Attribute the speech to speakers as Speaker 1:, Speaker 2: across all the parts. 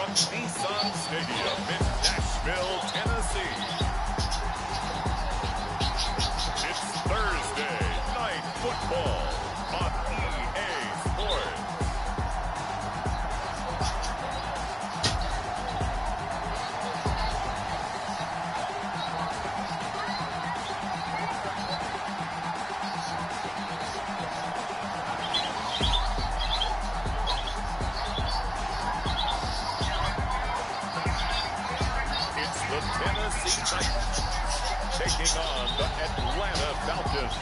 Speaker 1: from Nissan Stadium in Nashville, Tennessee. It's Thursday Night Football on EA Sports. Tennessee Titans taking on the Atlanta Falcons.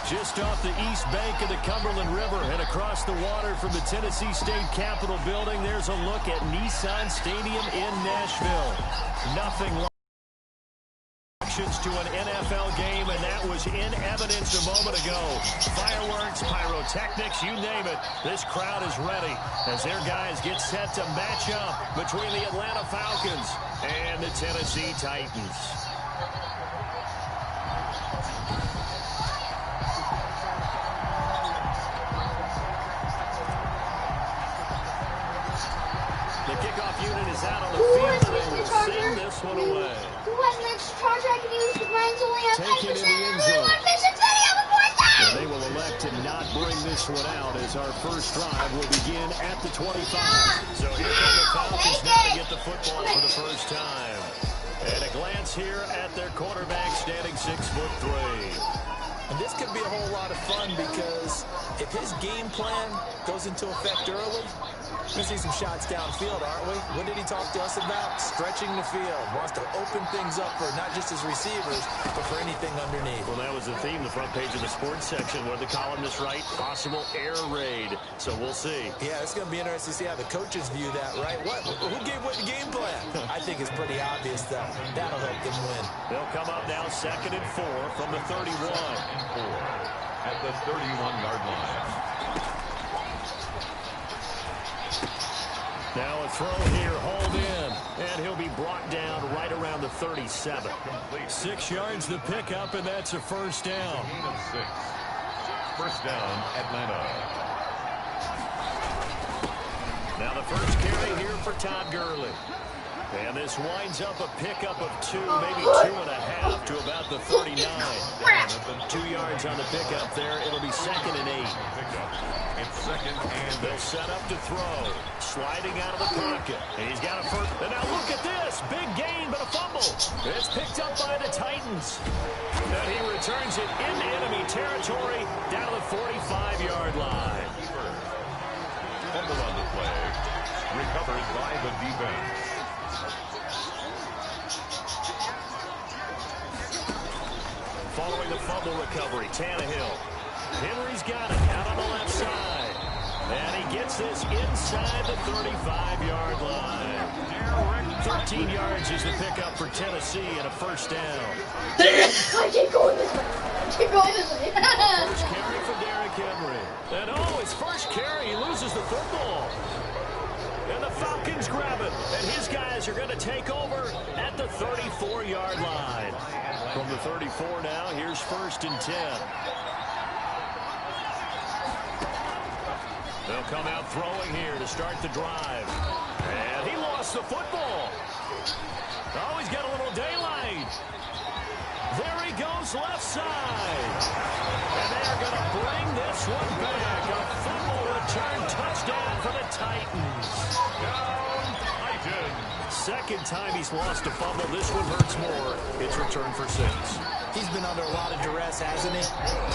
Speaker 2: Just off the east bank of the Cumberland River and across the water from the Tennessee State Capitol building, there's a look at Nissan Stadium in Nashville. Nothing like to an NFL game, and that was in evidence a moment ago. Fireworks, pyrotechnics, you name it. This crowd is ready as their guys get set to match up between the Atlanta Falcons and the Tennessee Titans. The kickoff unit is out on the field, and they will send this one away.
Speaker 3: Who has an extra charge I can use? Mine's only at 5%.
Speaker 2: Take it in the end zone. And they will elect to not bring this one out as our first drive will begin at the 25. So here come the Falcons now to get the football for the first time. And a glance here at their quarterback standing 6'3".
Speaker 4: And this could be a whole lot of fun because if his game plan goes into effect early, we're going to see some shots downfield, aren't we? What did he talk to us about? Stretching the field. Wants to open things up for not just his receivers, but for anything underneath.
Speaker 2: Well, that was the theme, the front page of the sports section where the columnists write possible air raid. So we'll see.
Speaker 4: Yeah, it's going to be interesting to see how the coaches view that, right? Who gave what the game plan? I think it's pretty obvious that that'll help them win.
Speaker 2: They'll come up now 2nd and 4 from the 31.
Speaker 1: At the 31-yard line.
Speaker 2: Now a throw here, hold in, and he'll be brought down right around the 37. 6 yards the pickup, and that's a first down.
Speaker 1: Gain of 6. First down, Atlanta.
Speaker 2: Now the first carry here for Todd Gurley. And this winds up a pickup of 2, maybe 2.5 to about the 39. 2 yards on the pickup there. It'll be 2nd and 8.
Speaker 1: It's 2nd and
Speaker 2: they'll set up to throw. Sliding out of the pocket. And he's got a first. And now look at this. Big gain, but a fumble. It's picked up by the Titans. And he returns it into enemy territory down to the 45-yard line.
Speaker 1: Fumble on the play. Recovered by the defense.
Speaker 2: Following the fumble recovery, Tannehill. Henry's got it out on the left side. And he gets this inside the 35-yard line. 13 yards is the pickup for Tennessee and a first down.
Speaker 3: I keep going this way. I keep going this way.
Speaker 2: First carry for Derrick Henry. And his first carry, he loses the football. And the Falcons grab it. And his guys are going to take over at the 34-yard line. From the 34 now, here's 1st and 10. They'll come out throwing here to start the drive. And he lost the football. Oh, he's got a little daylight. There he goes left side. And they're going to bring this one back. A fumble return touchdown for the Titans.
Speaker 1: Down Titans.
Speaker 2: Second time he's lost a fumble. This one hurts more. It's returned for 6.
Speaker 4: He's been under a lot of duress, hasn't he?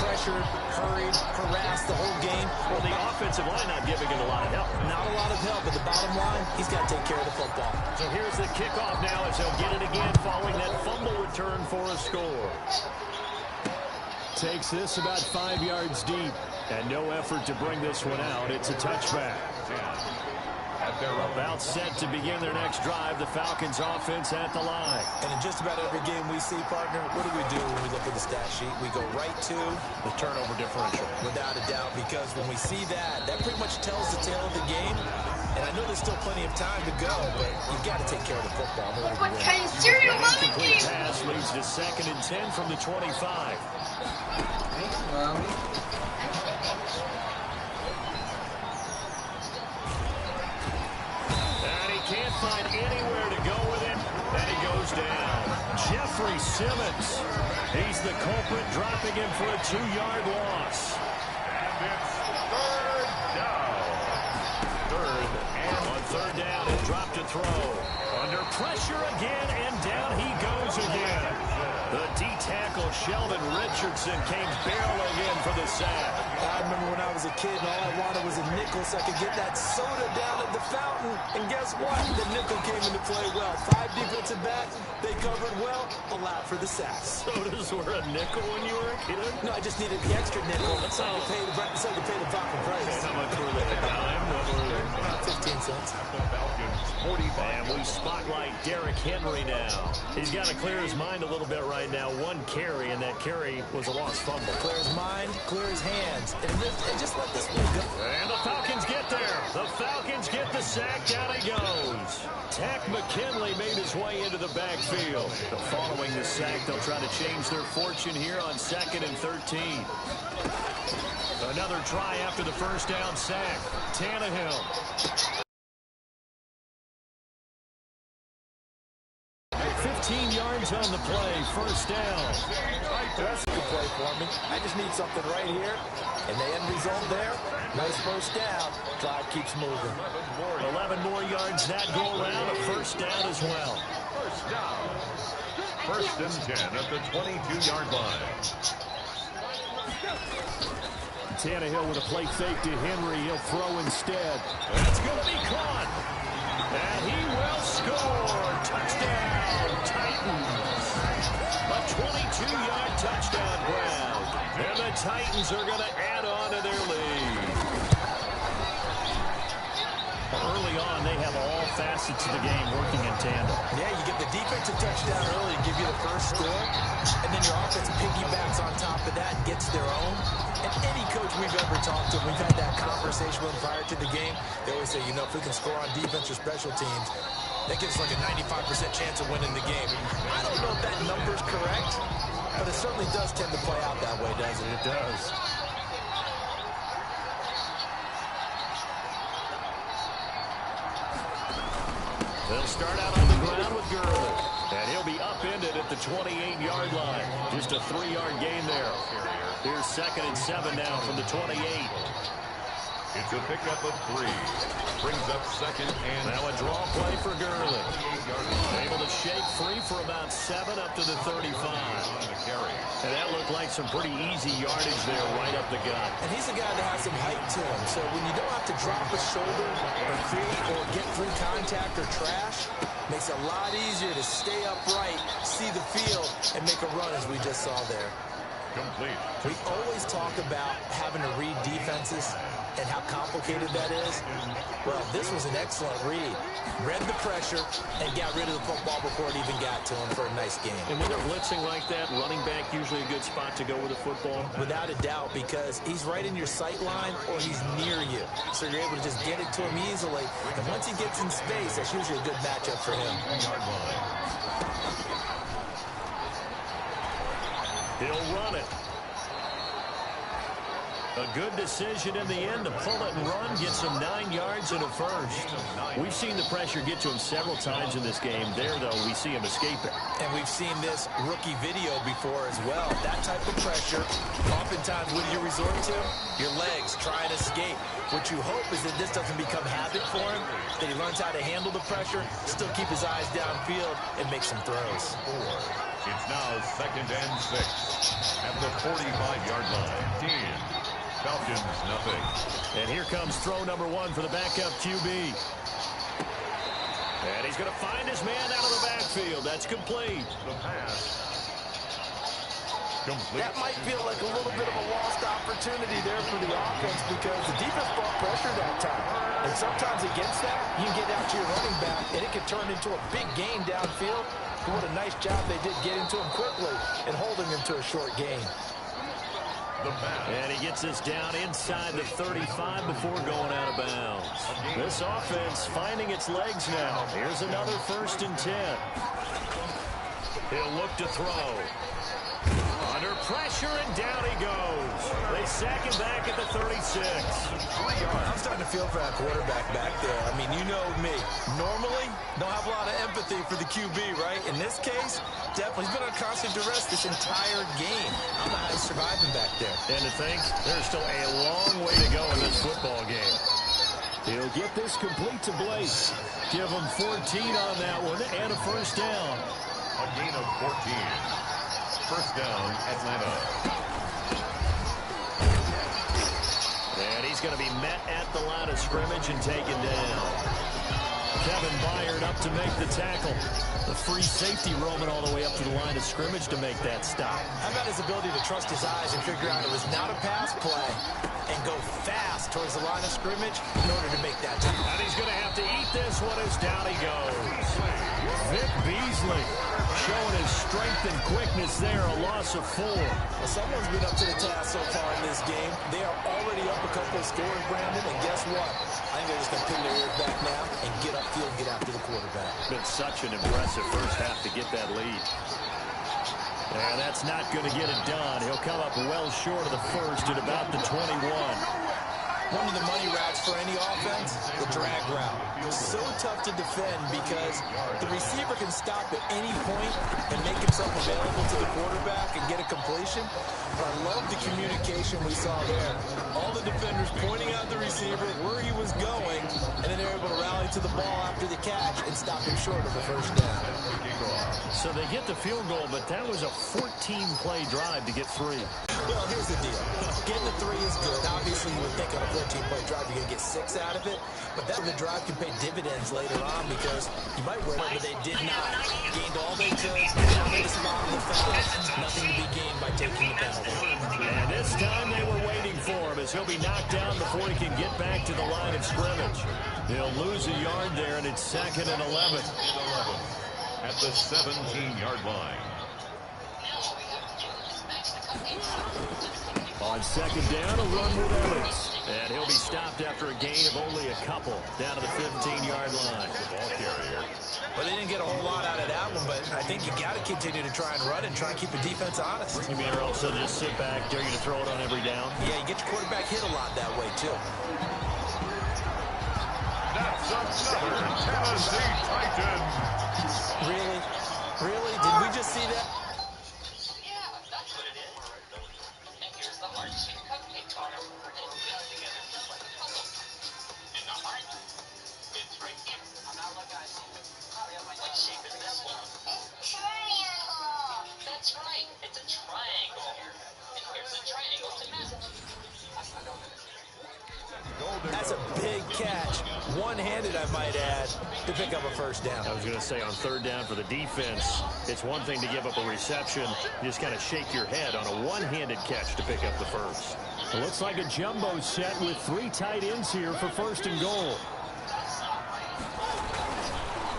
Speaker 4: Pressured, hurried, harassed the whole game.
Speaker 2: Well, the offensive line not giving him a lot of help.
Speaker 4: Not a lot of help, but the bottom line, he's got to take care of the football.
Speaker 2: So here's the kickoff now as they'll get it again following that fumble return for a score. Takes this about 5 yards deep, and no effort to bring this one out. It's a touchback. They're about set to begin their next drive. The Falcons offense at the line.
Speaker 4: And in just about every game we see, partner, what do we do when we look at the stat sheet? We go right to
Speaker 2: the turnover differential.
Speaker 4: Without a doubt, because when we see that, that pretty much tells the tale of the game. And I know there's still plenty of time to go, but you've got to take care of the football.
Speaker 3: What kind of cereal mommy
Speaker 2: Incomplete pass leads to 2nd and 10 from the 25.
Speaker 3: Thanks, Mommy.
Speaker 2: find anywhere to go with it, and he goes down. Jeffrey Simmons, he's the culprit, dropping him for a 2-yard loss.
Speaker 1: And it's third down.
Speaker 2: On third down, he dropped to throw. Under pressure again, and down he goes again. The D-tackle Sheldon Richardson came barreling in for the sack.
Speaker 4: I remember when I was a kid and all I wanted was a nickel so I could get that soda down at the fountain. And guess what? The nickel came into play well. 5 defensive backs, they covered well, allowed for the sacks.
Speaker 2: Sodas were a nickel when you were a kid?
Speaker 4: No, I just needed the extra nickel so I could pay the proper price.
Speaker 2: How much were they?
Speaker 4: About 15 cents.
Speaker 2: And we spotlight Derrick Henry now. He's got to clear his mind a little bit right now. 1 carry, and that carry was a lost fumble.
Speaker 4: Clear his mind, clear his hands, and just let this one go.
Speaker 2: And the Falcons get there. The Falcons get the sack. Down he goes. Tack McKinley made his way into the backfield. Following the sack, they'll try to change their fortune here on 2nd and 13. Another try after the first down sack. Tannehill. 15 yards on the play, first down.
Speaker 4: That's a good play for me. I just need something right here. And the end result there, nice first down. Drive keeps moving.
Speaker 2: 11 more yards that go around, a first down as well.
Speaker 1: First down. 1st and 10 at the 22-yard line.
Speaker 2: Tannehill with a play fake to Henry. He'll throw instead. That's going to be caught. And he will score. Touchdown, Titans. A 22-yard touchdown grab. And the Titans are going to add on to their lead. Early on, they have all facets of the game working in tandem.
Speaker 4: Yeah, you get the defensive touchdown early to give you the first score, and then your offense piggybacks on top of that and gets their own. And any coach we've ever talked to, we've had that conversation with prior to the game. They always say, if we can score on defense or special teams, that gives like a 95% chance of winning the game. I don't know if that number's correct, but it certainly does tend to play out that way, doesn't it?
Speaker 2: It does. They'll start out on the ground with Gurley. And he'll be upended at the 28-yard line. Just a 3-yard gain there. Here's 2nd and 7 now from the 28.
Speaker 1: It's a pickup of 3. Brings up 2nd and...
Speaker 2: Now a draw play for Gurley. Able to shake free for about 7 up to the 35. And that looked like some pretty easy yardage there right up the gut.
Speaker 4: And he's a guy that has some height to him. So when you don't have to drop a shoulder or feet or get through contact or trash, makes it a lot easier to stay upright, see the field, and make a run as we just saw there.
Speaker 1: Complete.
Speaker 4: We always talk about having to read defenses and how complicated that is. Well, this was an excellent read. Read the pressure and got rid of the football before it even got to him for a nice game.
Speaker 2: And when they're blitzing like that, running back usually a good spot to go with the football?
Speaker 4: Without a doubt, because he's right in your sight line or he's near you. So you're able to just get it to him easily. And once he gets in space, that's usually a good matchup for him.
Speaker 2: He'll run it. A good decision in the end to pull it and run, gets him 9 yards and a first. We've seen the pressure get to him several times in this game. There, though, we see him escape it.
Speaker 4: And we've seen this rookie video before as well. That type of pressure, oftentimes what do you resort to? Your legs, try and escape. What you hope is that this doesn't become habit for him, that he learns how to handle the pressure, still keep his eyes downfield, and make some throws.
Speaker 1: It's now 2nd and 6 at the 45-yard line. Falcons, nothing.
Speaker 2: And here comes throw number 1 for the backup QB. And he's going to find his man out of the backfield. That's complete.
Speaker 1: The pass. Complete.
Speaker 4: That might feel like a little bit of a lost opportunity there for the offense because the defense brought pressure that time. And sometimes against that, you can get out to your running back, and it can turn into a big gain downfield. What a nice job they did getting to him quickly and holding him to a short gain.
Speaker 2: And he gets us down inside the 35 before going out of bounds. This offense finding its legs now. Here's another 1st and 10. He'll look to throw. Under pressure, and down he goes. They sack him back at the 36.
Speaker 4: 3 yards. I'm starting to to feel for that quarterback back there. I mean, you know me. Normally, don't have a lot of empathy for the QB, right? In this case, definitely. He's been on constant duress this entire game. I don't know how he's surviving back there.
Speaker 2: And to think, there's still a long way to go in this football game. He'll get this complete to Blake. Give him 14 on that one and a first down.
Speaker 1: A gain of 14. First down, Atlanta.
Speaker 2: And he's going to be met at the line of scrimmage and taken down. Kevin Byard up to make the tackle. The free safety roaming all the way up to the line of scrimmage to make that stop.
Speaker 4: How about his ability to trust his eyes and figure out it was not a pass play and go fast towards the line of scrimmage in order to make that tackle.
Speaker 2: And he's going to have to eat this one as down he goes. Vic Beasley showing his strength and quickness there, a loss of 4.
Speaker 4: Well, someone's been up to the task so far in this game. They are already up a couple of scores, Brandon, and guess what? I think they're just going to pin their ears back now and get upfield and get after the quarterback.
Speaker 2: Been such an impressive first half to get that lead. And that's not going to get it done. He'll come up well short of the first at about the 21.
Speaker 4: One of the money routes for any offense, the drag route. So tough to defend because the receiver can stop at any point and make himself available to the quarterback and get a completion. But I love the communication we saw there. All the defenders pointing out the receiver where he was going, and then they're able to rally to the ball after the catch and stop him short of the first down.
Speaker 2: So they get the field goal, but that was a 14-play drive to get 3.
Speaker 4: Well, here's the deal. Getting the 3 is good. Obviously, you would think on a 14-play drive you're going to get 6 out of it. But that the drive can pay dividends later on because you might win, but they did not. Gained all they could. Now they just found the foul. Nothing to be gained by taking the penalty.
Speaker 2: And this time they were waiting for him as he'll be knocked down before he can get back to the line of scrimmage. They'll lose a yard there, and it's 2nd and 11.
Speaker 1: At the 17-yard line.
Speaker 2: On 2nd down, a run with Evans. And he'll be stopped after a gain of only a couple down to the 15-yard line.
Speaker 1: The ball carrier.
Speaker 4: Well, they didn't get a whole lot out of that one, but I think you got to continue to try and run and try and keep the defense honest.
Speaker 2: You mean, or else they'll just sit back, dare you to throw it on every down?
Speaker 4: Yeah, you get your quarterback hit a lot that way, too.
Speaker 1: That's another Tennessee Titan.
Speaker 4: Really? Really? Did we just see that? That's a big catch. One-handed, I might add, to pick up a first down.
Speaker 2: I was going to say on 3rd down for the defense, it's one thing to give up a reception. You just kind of shake your head on a one-handed catch to pick up the first. It looks like a jumbo set with 3 tight ends here for 1st and goal.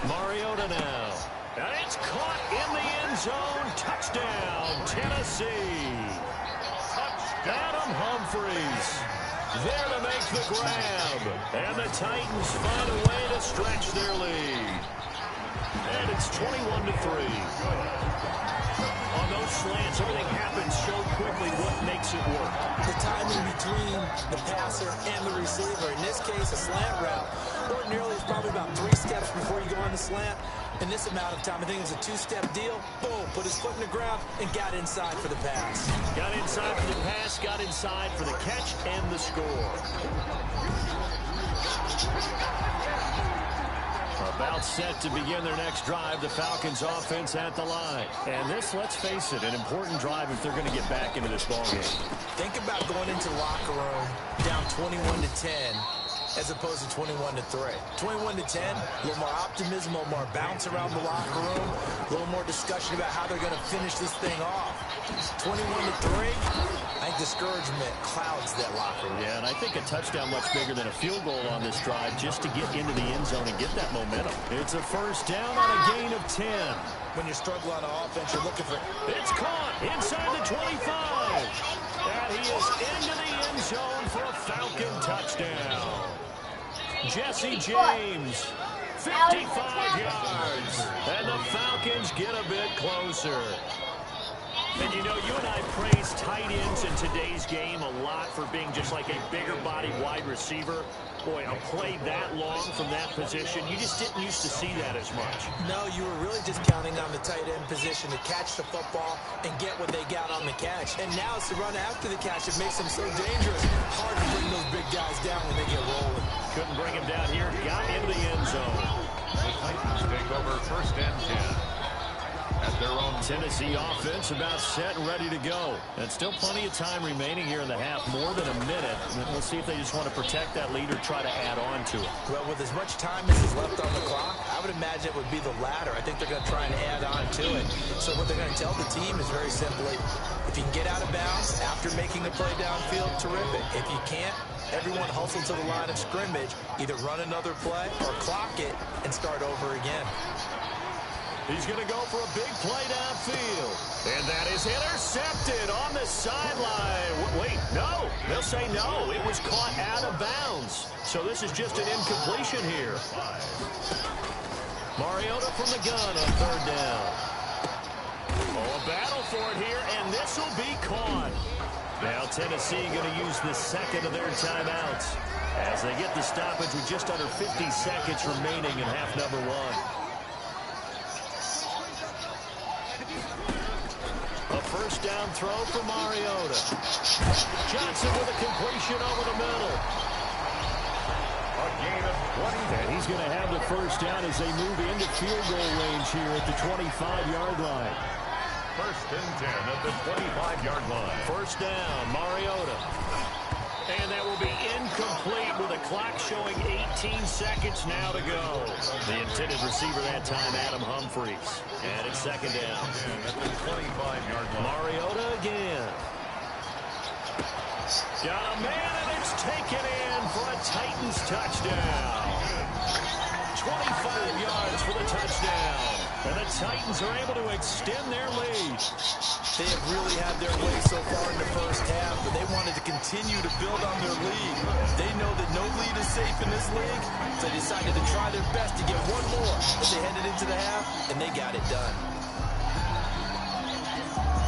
Speaker 2: Mariota now. And it's caught in the end zone. Touchdown, Tennessee. Adam Humphries there to make the grab. And the Titans find a way to stretch their lead. And it's 21-3. On those slants, everything happens so quickly. What makes it work?
Speaker 4: The timing between the passer and the receiver. In this case, a slant route. Ordinarily, it's probably about 3 steps before you go on the slant. In this amount of time, I think it's a 2-step deal. Boom, put his foot in the ground and got inside for the pass.
Speaker 2: Got inside for the pass, got inside for the catch and the score. About set to begin their next drive, the Falcons offense at the line. And this, let's face it, an important drive if they're going to get back into this ballgame.
Speaker 4: Think about going into the locker room down 21-10 as opposed to 21-3. 21-10, a little more optimism, a little more bounce around the locker room, a little more discussion about how they're going to finish this thing off. 21-3, I think discouragement clouds that locker room.
Speaker 2: Yeah, and I think a touchdown much bigger than a field goal on this drive just to get into the end zone and get that momentum. It's a first down on a gain of 10.
Speaker 4: When you struggle on offense, you're looking for...
Speaker 2: It's caught inside the 25. And he is into the end zone for a Falcon touchdown. Jesse James, 55 yards. And the Falcons get a bit closer. And you know, you and I praise tight ends in today's game a lot for being just like a bigger body wide receiver. Boy, a play that long from that position, you just didn't used to see that as much.
Speaker 4: No, you were really just counting on the tight end position to catch the football and get what they got on the catch. And now it's the run after the catch. It makes them so dangerous. Hard to bring those big guys down when they get rolling.
Speaker 2: Couldn't bring him down here. Got into the end zone.
Speaker 1: The Titans take over 1st and 10. At their own
Speaker 2: Tennessee offense about set and ready to go. And still plenty of time remaining here in the half, more than a minute. We'll see if they just want to protect that lead or try to add on to it.
Speaker 4: Well, with as much time as is left on the clock, I would imagine it would be the latter. I think they're going to try and add on to it. So what they're going to tell the team is very simply, if you can get out of bounds after making a play downfield, terrific. If you can't, everyone hustle to the line of scrimmage, either run another play or clock it and start over again.
Speaker 2: He's going to go for a big play downfield. And that is intercepted on the sideline. Wait, no. They'll say no. It was caught out of bounds. So this is just an incompletion here. Mariota from the gun on 3rd down. Oh, a battle for it here, and this will be caught. Now Tennessee going to use the second of their timeouts as they get the stoppage with just under 50 seconds remaining in half number 1. A 1st down throw for Mariota. Johnson with a completion over the middle.
Speaker 1: a gain of 20.
Speaker 2: And he's going to have the 1st down as they move into field goal range here at the 25-yard line.
Speaker 1: 1st and 10 at the 25-yard line.
Speaker 2: 1st down, Mariota. And that will be incomplete with the clock showing 18 seconds now to go. The intended receiver that time, Adam Humphries. And it's 2nd down.
Speaker 1: At the 25-yard line.
Speaker 2: Mariota again. Got a man, and it's taken in for a Titans touchdown. 25 yards for the touchdown. And the Titans are able to extend their lead.
Speaker 4: They have really had their way so far in the 1st half, but they wanted to continue to build on their lead. They know that no lead is safe in this league, so they decided to try their best to get one more as they headed into the half, and they got it done.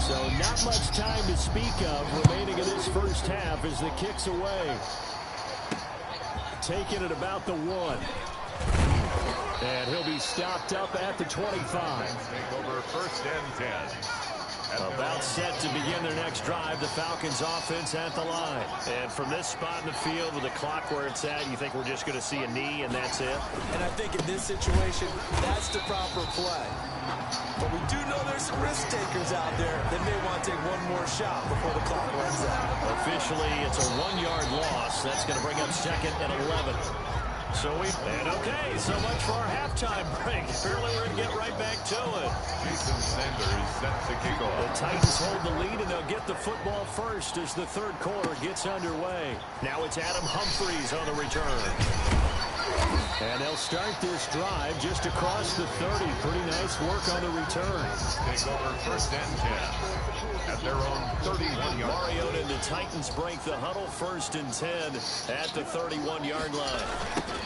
Speaker 2: So not much time to speak of remaining in this 1st half as the kick's away. Taking it about the 1. And he'll be stopped up at the 25.
Speaker 1: Take over 1st and 10.
Speaker 2: About set to begin their next drive, the Falcons offense at the line. And from this spot in the field with the clock where it's at, you think we're just going to see a knee and that's it?
Speaker 4: And I think in this situation, that's the proper play. But we do know there's some risk takers out there that may want to take one more shot before the clock runs out.
Speaker 2: Officially, it's a 1-yard loss. That's going to bring up 2nd and 11. Okay, so much for our halftime break. Apparently we're going to get right back to it.
Speaker 1: Jason Sanders set to kick off.
Speaker 2: The Titans hold the lead, and they'll get the football first as the 3rd quarter gets underway. Now it's Adam Humphries on the return. And they'll start this drive just across the 30. Pretty nice work on the return.
Speaker 1: Take over 1st and 10 at their own 31-yard.
Speaker 2: Mariota and the Titans break the huddle 1st and 10 at the 31-yard line.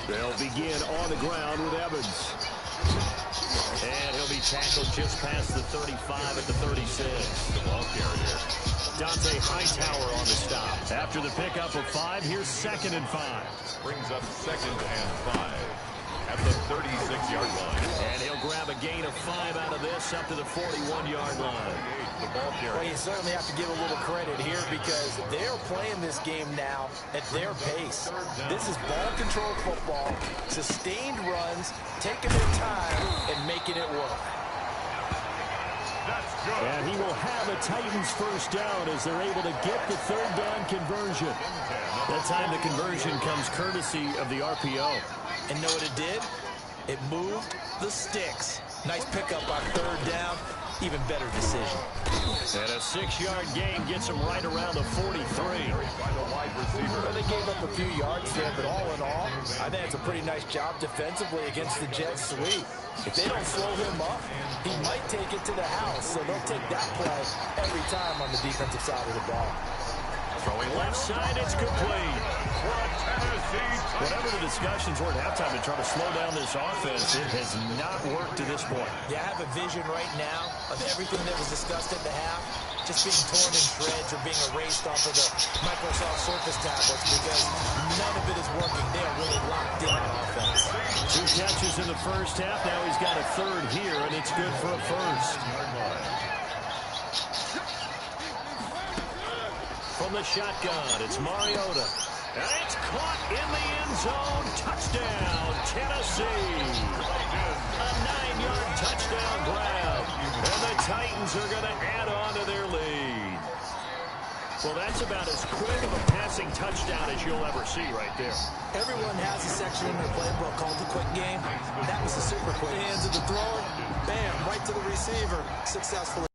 Speaker 2: They'll begin on the ground with Evans. And he'll be tackled just past the 35 at the 36.
Speaker 1: The ball carrier.
Speaker 2: Dante Hightower on the stop. After the pickup of 5, here's 2nd and 5.
Speaker 1: Brings up 2nd and 5 at the 36-yard line.
Speaker 2: And he'll grab a gain of 5 out of this up to the 41-yard line.
Speaker 1: The ball carrier.
Speaker 4: Well, you certainly have to give a little credit here because they're playing this game now at their pace. This is ball control football, sustained runs, taking their time, and making it work.
Speaker 1: That's good.
Speaker 2: And he will have a Titans 1st down as they're able to get the 3rd down conversion. That time the conversion comes courtesy of the RPO.
Speaker 4: And know what it did? It moved the sticks. Nice pickup on 3rd down. Even better decision.
Speaker 2: And a 6-yard gain gets him right around the 43.
Speaker 1: By the wide receiver.
Speaker 4: Well, they gave up a few yards there, but all in all, I think it's a pretty nice job defensively against the Jets' sweep. If they don't slow him up, he might take it to the house, so they'll take that play every time on the defensive side of the ball.
Speaker 2: Throwing left side, it's complete. Whatever the discussions were at halftime to try to slow down this offense, it has not worked to this point.
Speaker 4: Yeah, I have a vision right now of everything that was discussed at the half just being torn in shreds or being erased off of the Microsoft Surface tablets because none of it is working. They are really locked in on offense.
Speaker 2: 2 catches in the first half. Now he's got a third here, and it's good for a first. From the shotgun, it's Mariota. And it's caught in the end zone. Touchdown, Tennessee. A 9-yard touchdown grab. And the Titans are going to add on to their lead. Well, that's about as quick of a passing touchdown as you'll ever see right there.
Speaker 4: Everyone has a section in their playbook called the quick game. That was the super quick. Hands of the thrower, bam, right to the receiver. Successfully.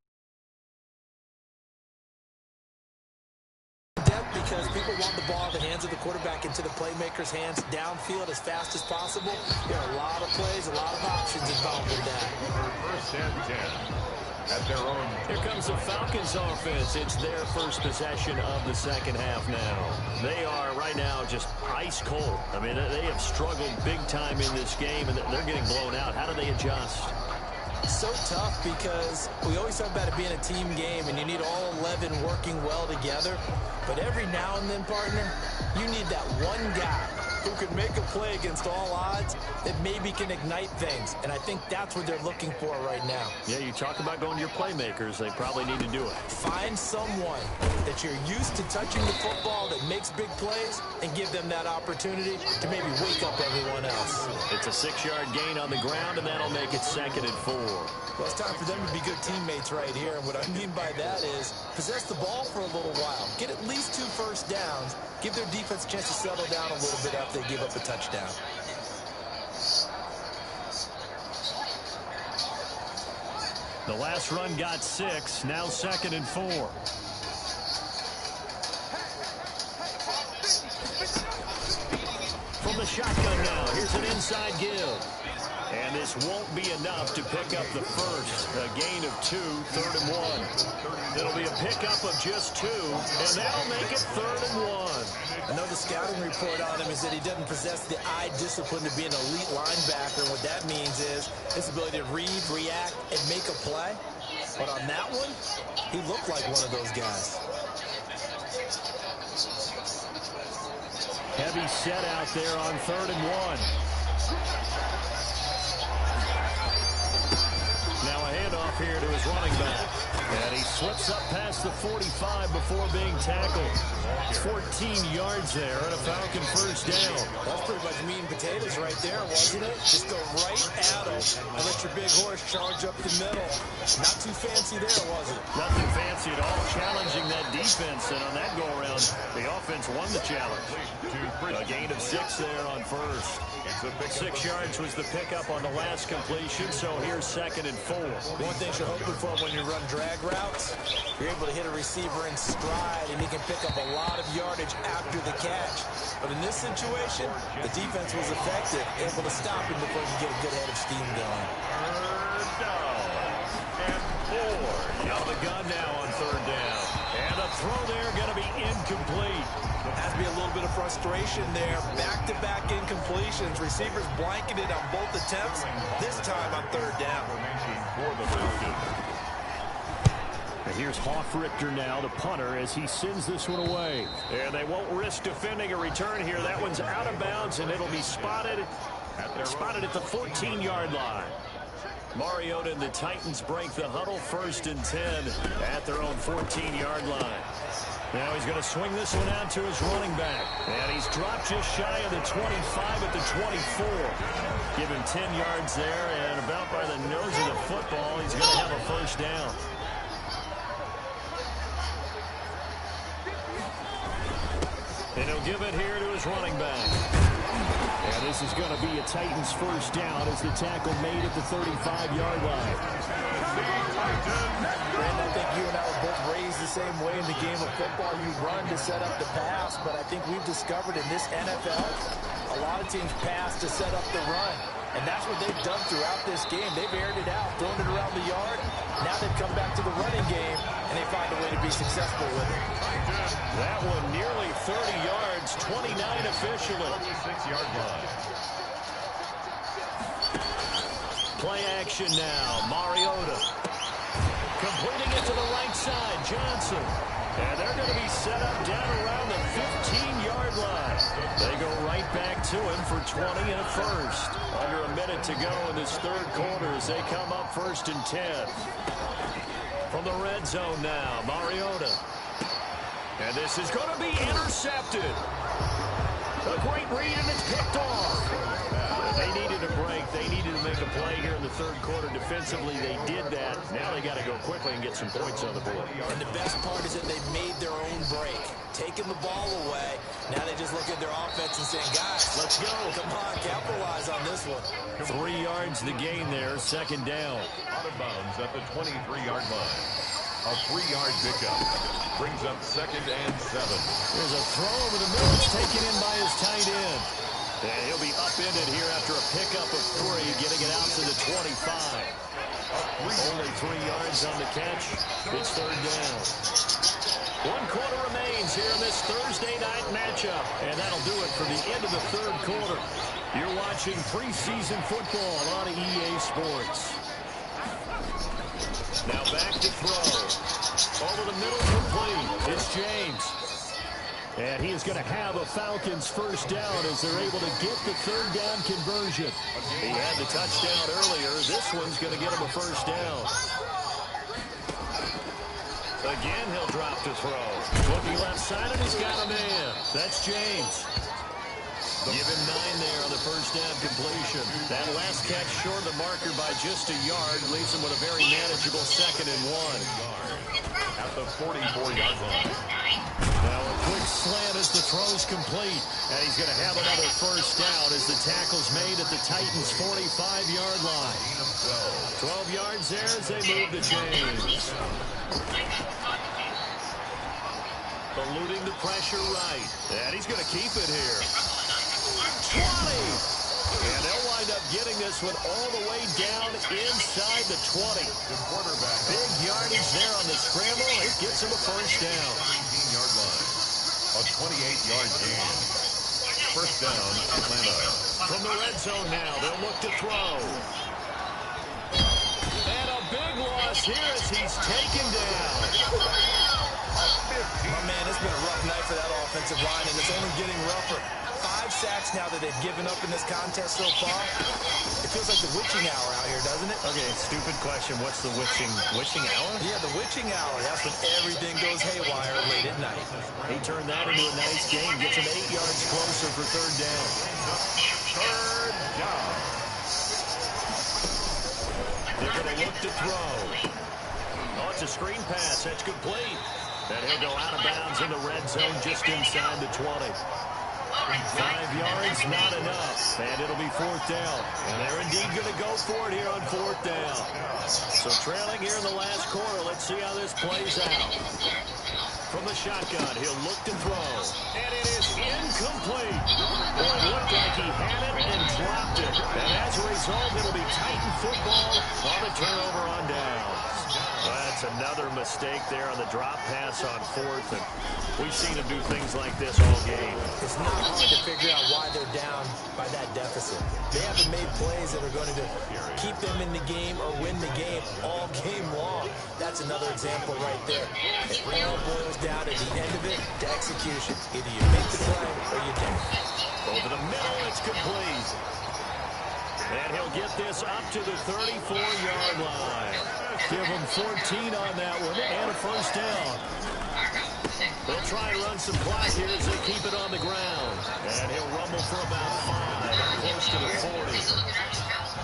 Speaker 4: Because people want the ball in the hands of the quarterback into the playmaker's hands downfield as fast as possible. There are a lot of plays, a lot of options involved in that.
Speaker 1: First and 10 at their own.
Speaker 2: Here comes the Falcons offense. It's their first possession of the second half now. They are right now just ice cold. I mean, they have struggled big time in this game, and they're getting blown out. How do they adjust?
Speaker 4: So tough because we always talk about it being a team game and you need all 11 working well together. But every now and then, partner, you need that one guy who can make a play against all odds that maybe can ignite things. And I think that's what they're looking for right now.
Speaker 2: Yeah, you talk about going to your playmakers. They probably need to do it.
Speaker 4: Find someone that you're used to touching the football that makes big plays and give them that opportunity to maybe wake up everyone else.
Speaker 2: It's a 6-yard gain on the ground, and that'll make it 2nd and 4.
Speaker 4: Well, it's time for them to be good teammates right here. And what I mean by that is possess the ball for a little while. Get at least 2 first downs. Give their defense a chance to settle down a little bit after they give up a touchdown.
Speaker 2: The last run got 6. Now 2nd and 4. From the shotgun now. Here's an inside give. And this won't be enough to pick up the first. A gain of 2, 3rd and 1. It'll be a pickup of just 2, and that'll make it 3rd and 1.
Speaker 4: I know the scouting report on him is that he doesn't possess the eye discipline to be an elite linebacker. And what that means is his ability to read, react, and make a play. But on that one, he looked like one of those guys.
Speaker 2: Heavy set out there on 3rd and 1. Now a handoff here to his running back. And he slips up past the 45 before being tackled. 14 yards there and a Falcon first down.
Speaker 4: That's pretty much meat and potatoes right there, wasn't it? Just go right at him and let your big horse charge up the middle. Not too fancy there, was it?
Speaker 2: Nothing fancy at all. Challenging that defense, and on that go-around, the offense won the challenge. A gain of 6 there on first. 6 yards was the pickup on the last completion, so here's 2nd and 4.
Speaker 4: One thing you're hoping for when you run drag routes, you're able to hit a receiver in stride, and he can pick up a lot of yardage after the catch. But in this situation, the defense was effective, able to stop him before he could get a good head of steam going.
Speaker 2: 3rd down and 4. Out of the gun now on 3rd down. And a throw there going to be incomplete.
Speaker 4: Has to be a little bit of frustration there. Back-to-back incompletions. Receivers blanketed on both attempts. This time on 3rd down.
Speaker 2: And here's Hoffrichter now, the punter, as he sends this one away. And they won't risk defending a return here. That one's out of bounds, and it'll be spotted at the 14-yard line. Mariota and the Titans break the huddle, 1st and 10 at their own 14-yard line. Now he's going to swing this one out to his running back. And he's dropped just shy of the 25 at the 24. Give him 10 yards there, and about by the nose of the football, he's going to have a first down. And he'll give it here to his running back. And this is going to be a Titans first down as the tackle made at the 35-yard line.
Speaker 4: Brandon, I think you and I were both raised the same way in the game of football. You run to set up the pass, but I think we've discovered in this NFL, a lot of teams pass to set up the run. And that's what they've done throughout this game. They've aired it out, thrown it around the yard. Now they've come back to the running game, and they find a way to be successful with it.
Speaker 2: That one nearly 30 yards, 29 officially.
Speaker 1: 6-yard line.
Speaker 2: Play action now. Mariota. Completing it to the right side, Johnson. And they're going to be set up down around the 15-yard line. They go right back to him for 20 and a first. Under a minute to go in this third quarter as they come up 1st and 10. From the red zone now, Mariota. And this is going to be intercepted. A great read, and it's picked off. They needed a break. They needed to make a play here in the third quarter. Defensively, they did that. Now they got to go quickly and get some points on the board.
Speaker 4: And the best part is that they made their own break. Taking the ball away. Now they just look at their offense and saying, guys, let's go. Come on, capitalize on this one.
Speaker 2: 3 yards the gain there, 2nd down.
Speaker 1: Out of bounds at the 23-yard line. A 3-yard pickup brings up 2nd and 7.
Speaker 2: There's a throw over the middle. It's taken in by his tight end. And he'll be upended here after a pickup of 3, getting it out to the 25. Only 3 yards on the catch. It's 3rd down. 1 quarter remains here in this Thursday night matchup. And that'll do it for the end of the third quarter. You're watching preseason football on EA Sports. Now back to throw. Over the middle, complete. It's James. And he is going to have a Falcons first down as they're able to get the 3rd down conversion. He had the touchdown earlier. This one's going to get him a first down. Again, he'll drop to throw. Looking left side, and he's got a man. That's James. Give him 9 there on the first down completion. That last catch short of the marker by just a yard leaves him with a very manageable 2nd and 1.
Speaker 1: At the 44-yard line.
Speaker 2: Now a quick slant as the throw's complete. And he's going to have another first down as the tackle's made at the Titans' 45-yard line. 12 yards there as they move to James. Eluding the pressure right. And he's going to keep it here. 20! And they'll wind up getting this one all the way down inside the 20.
Speaker 1: The quarterback.
Speaker 2: Big yardage there on the scramble. It gets him a first down.
Speaker 1: 19-yard line. A 28-yard gain. First down, Atlanta.
Speaker 2: From the red zone now, they'll look to throw. And a big loss here as he's taken down.
Speaker 4: Oh, man, it's been a rough night for that offensive line, and it's only getting rougher. 5 sacks now that they've given up in this contest so far. It feels like the witching hour out here, doesn't it?
Speaker 2: Okay, stupid question. What's the witching hour?
Speaker 4: Yeah, the witching hour. That's when everything goes haywire late at night.
Speaker 2: He turned that into a nice game. Gets him 8 yards closer for 3rd down.
Speaker 1: 3rd down.
Speaker 2: They're going to look to throw. Oh, it's a screen pass. That's complete. And he'll go out of bounds in the red zone just inside the 20. 5 yards, not enough. And it'll be 4th down. And they're indeed going to go for it here on 4th down. So trailing here in the last quarter. Let's see how this plays out. From the shotgun, he'll look to throw. And it is incomplete. Well, it looked like he had it and dropped it. And as a result, it'll be Titan football on the turnover on downs. That's another mistake there on the drop pass on 4th. And we've seen him do things like this all game.
Speaker 4: It's not hard to figure out why they're down by that deficit. They haven't made plays that are going to keep them in the game or win the game all game long. That's another example right there. It all boils down at the end of it to execution. Either you make the play or you don't.
Speaker 2: Over the middle, it's complete. And he'll get this up to the 34-yard line. Give him 14 on that one and a first down. They'll try and run some clock here as they keep it on the ground. And he'll rumble for about 5, close to the 40.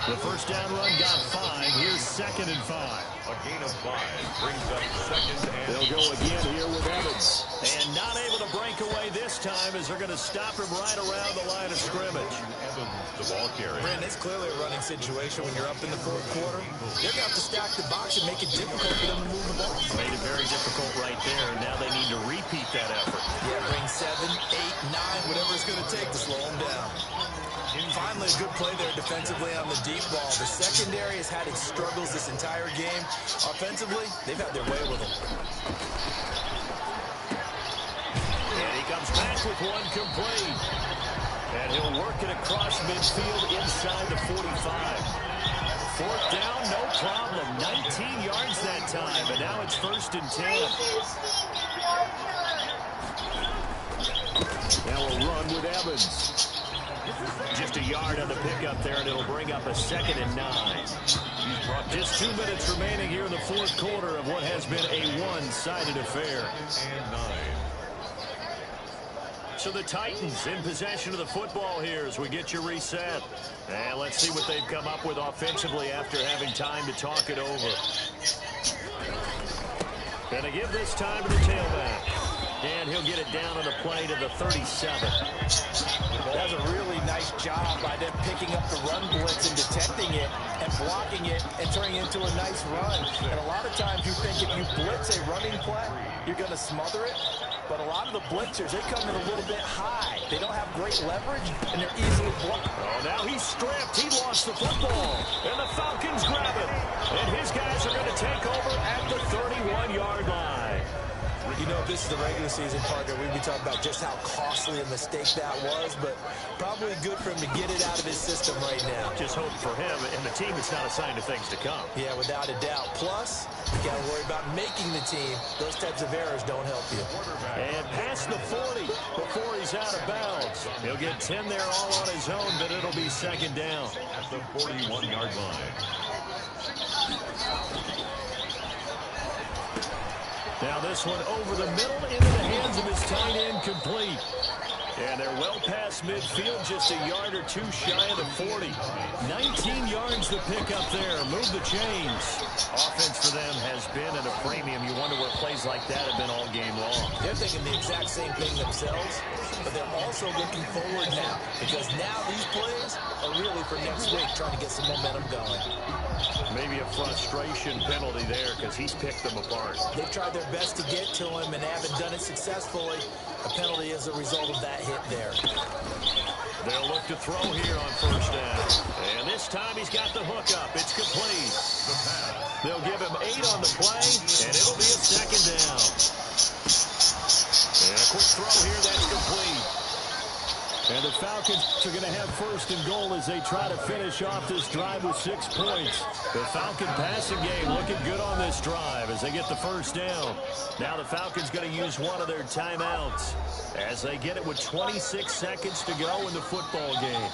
Speaker 2: The first down run got 5. Here's 2nd and 5.
Speaker 1: A gain of 5 brings up 2nd and
Speaker 2: They'll go again here with Evans. And not able to break away this time as they're going to stop him right around the line of scrimmage.
Speaker 1: Evans, the ball carrier.
Speaker 4: Brandon, it's clearly a running situation when you're up in the 4th quarter. They're going to have to stack the box and make it difficult for them to move the ball.
Speaker 2: Made it very difficult right there. Now they need to repeat that effort.
Speaker 4: Yeah, bring 7, 8, 9, whatever it's going to take to slow them down. Finally, a good play there defensively on the deep ball. The secondary has had its struggles this entire game. Offensively, they've had their way with them.
Speaker 2: And he comes back with one complete. And he'll work it across midfield inside the 45. 4th down, no problem. 19 yards that time, and now it's 1st and 10. Now we'll run with Evans. Just a yard on the pickup there, and it'll bring up a 2nd and 9. Just 2 minutes remaining here in the 4th quarter of what has been a one-sided affair.
Speaker 1: And 9.
Speaker 2: So the Titans in possession of the football here as we get you reset. And let's see what they've come up with offensively after having time to talk it over. Gonna give this time to the tailback. And he'll get it down on the play to the 37.
Speaker 4: That's a really nice job by them picking up the run blitz and detecting it and blocking it and turning it into a nice run. And a lot of times you think if you blitz a running play, you're going to smother it. But a lot of the blitzers, they come in a little bit high. They don't have great leverage, and they're easily blocked.
Speaker 2: Oh, now he's stripped. He lost the football. And the Falcons grab it. And his guys are going to take over at the 31-yard line.
Speaker 4: You know, if this is the regular season, Parker, we'd be talking about just how costly a mistake that was, but probably good for him to get it out of his system right now.
Speaker 2: Just hope for him and the team it's not a sign of things to come.
Speaker 4: Yeah, without a doubt. Plus, you got to worry about making the team. Those types of errors don't help you.
Speaker 2: And past the 40 before he's out of bounds. He'll get 10 there all on his own, but it'll be 2nd down.
Speaker 1: At the 41-yard line.
Speaker 2: Now this one over the middle into the hands of his tight end, complete. And they're well past midfield, just a yard or two shy of the 40. 19 yards to pick up there. Move the chains. Offense for them has been at a premium. You wonder what plays like that have been all game long.
Speaker 4: They're thinking the exact same thing themselves, but they're also looking forward now because now these plays are really for next week, trying to get some momentum going.
Speaker 2: Maybe a frustration penalty there because he's picked them apart.
Speaker 4: They've tried their best to get to him and haven't done it successfully. A penalty as a result of that hit there.
Speaker 2: They'll look to throw here on 1st down. And this time he's got the hook up. It's complete. They'll give him 8 on the play, and it'll be a 2nd down. And a quick throw here, that's complete. And the Falcons are going to have 1st and goal as they try to finish off this drive with 6 points. The Falcon passing game looking good on this drive as they get the 1st down. Now the Falcons going to use one of their timeouts as they get it with 26 seconds to go in the football game.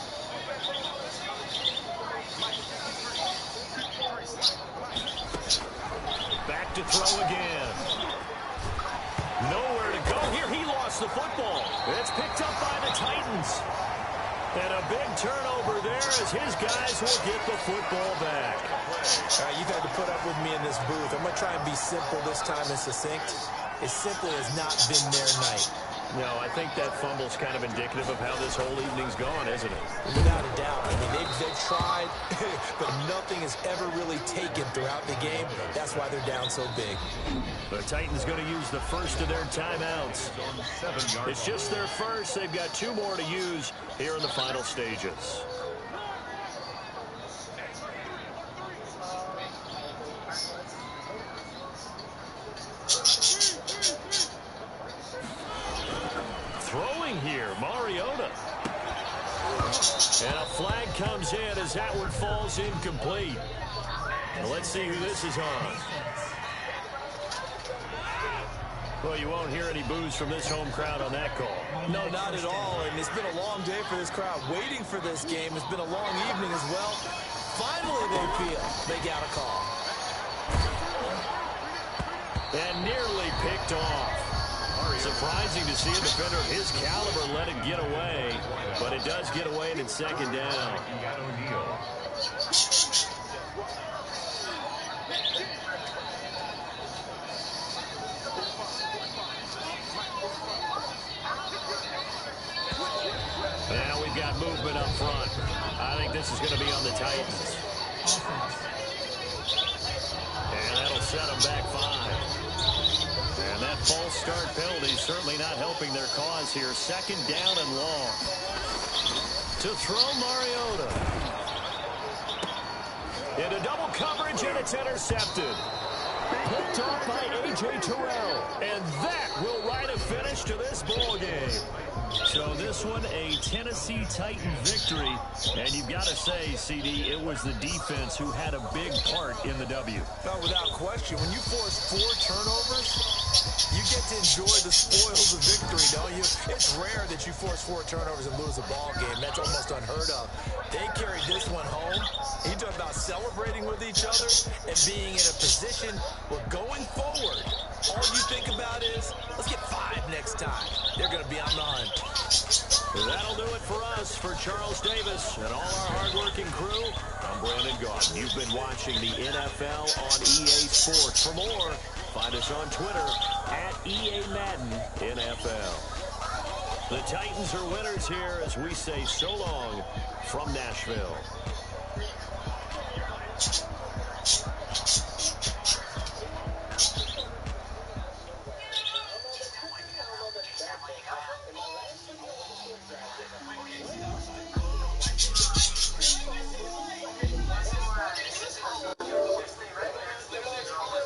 Speaker 2: Back to throw again. Nowhere to go here. He lost the football. It's picked up by the Titans. And a big turnover there as his guys will get the football back.
Speaker 4: All right, you've had to put up with me in this booth. I'm going to try and be simple this time and succinct. It simply has not been their night.
Speaker 2: No, I think that fumble's kind of indicative of how this whole evening's gone, isn't it?
Speaker 4: Without a doubt. I mean, they've tried, but nothing is ever really taken throughout the game. That's why they're down so big.
Speaker 2: The Titans going to use the 1st of their timeouts. It's just their 1st. They've got 2 more to use here in the final stages. Throwing here, Mariota. And a flag comes in as that one falls incomplete. Well, let's see who this is on. Well, you won't hear any boos from this home crowd on that call.
Speaker 4: No, not at all. And it's been a long day for this crowd waiting for this game. It's been a long evening as well. Finally, they feel they got a call.
Speaker 2: And nearly picked off. Surprising to see a defender of his caliber let it get away. But it does get away and it's 2nd down. Now we've got movement up front. I think this is going to be on the Titans. And that'll set them back 5. And that false start penalty certainly not helping their cause here. 2nd down and long. To throw Mariota. Into double coverage, and it's intercepted. Picked off by A.J. Terrell. And that will write a finish to this ball game. So this one, a Tennessee Titan victory. And you've got to say, CD, it was the defense who had a big part in the W.
Speaker 4: No, without question. When you force 4 turnovers, you get to enjoy the spoils of victory, don't you? It's rare that you force 4 turnovers and lose a ball game. That's almost unheard of. They carried this one home. You talk about celebrating with each other and being in a position where going forward, all you think about is, let's get 5 next time. They're going to be on the hunt.
Speaker 2: That'll do it for us. For Charles Davis and all our hardworking crew, I'm Brandon Gaudin. You've been watching the NFL on EA Sports. For more, find us on Twitter at EA Madden NFL. The Titans are winners here as we say so long from Nashville.